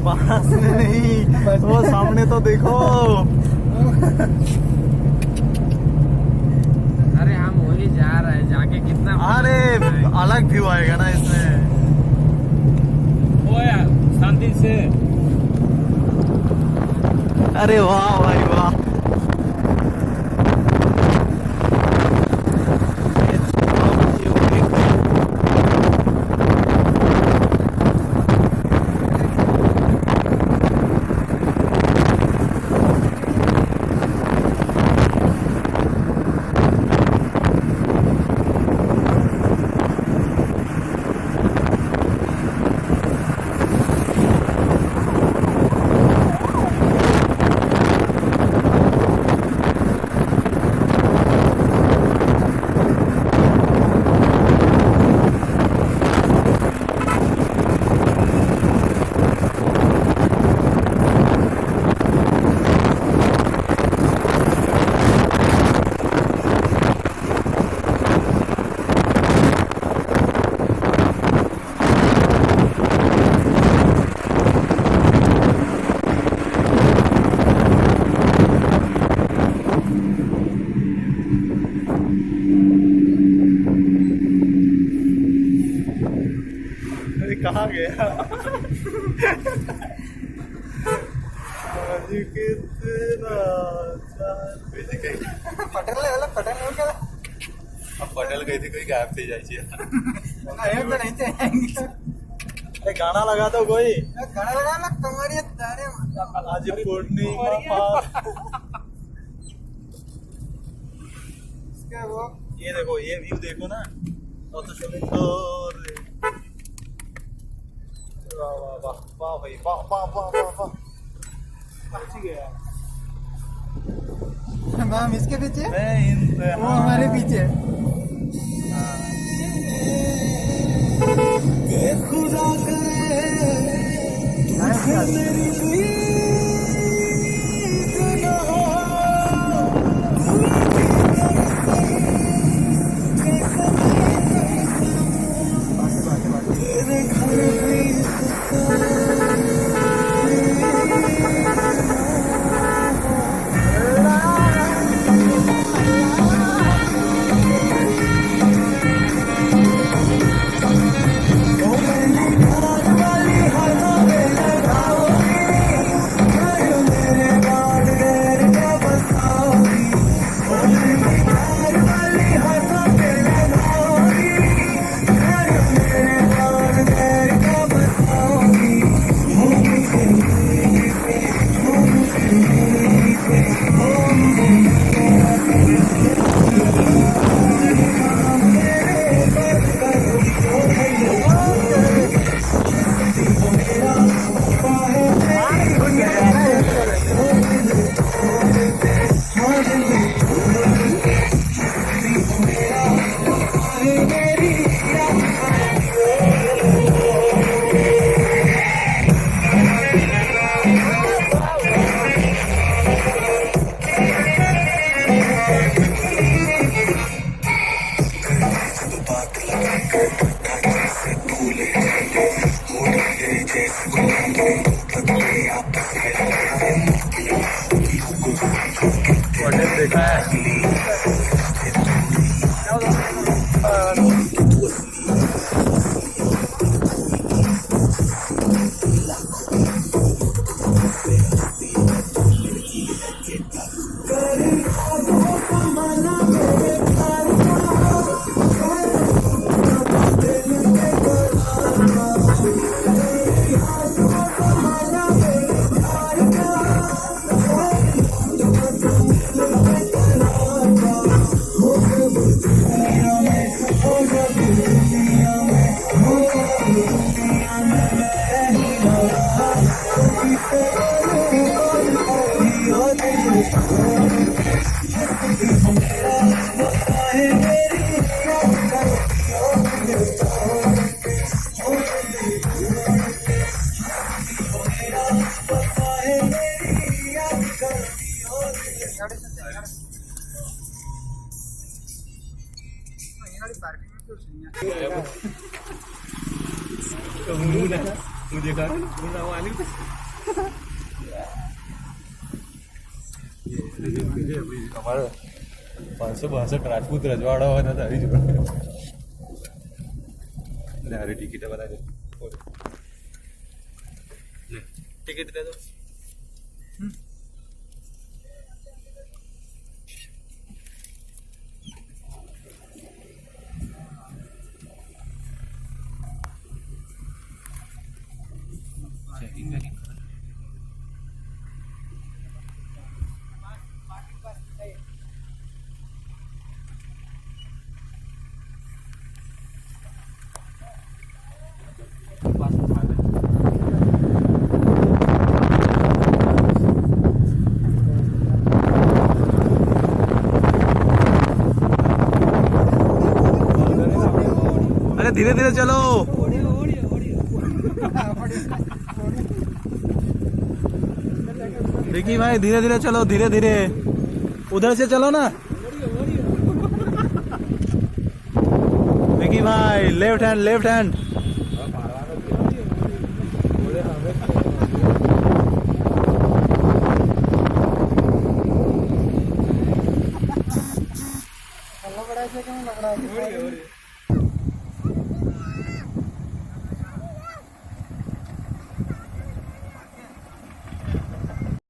पास में नहीं, वो सामने तो देखो। अरे हम वही जा रहे हैं, जाके कितना अरे अलग व्यू आएगा ना इसमें। ओ यार शांति से। अरे वाह भाई वाह। कहाँ गया? पटेल गई थी कोई गायब थी जाए गाना लगा दो कोई। गाना लगा ना तुम्हारी तारे आज पूर्णिमा वो ये देखो, ये व्यू देखो ना, तो सुंदर। वाह वाह वाह वाह भाई वाह वाह वाह वाह वाह। पहुंच गया। हम इसके पीछे, मैं वो हमारे पीछे। खुदा देखा है। Kemudian मुझे कहा અમારે 562 રાજપૂત રજવાડા હોય તો આવી જ પડે. લે અરે ટિકિટ બનાવી દે. ટિકિટ દે દો. अरे धीरे धीरे चलो. विकी भाई धीरे धीरे चलो, धीरे धीरे. उधर से चलो ना विकी भाई. Left hand, left hand. લબડાય છે કે હું લબડાય છે?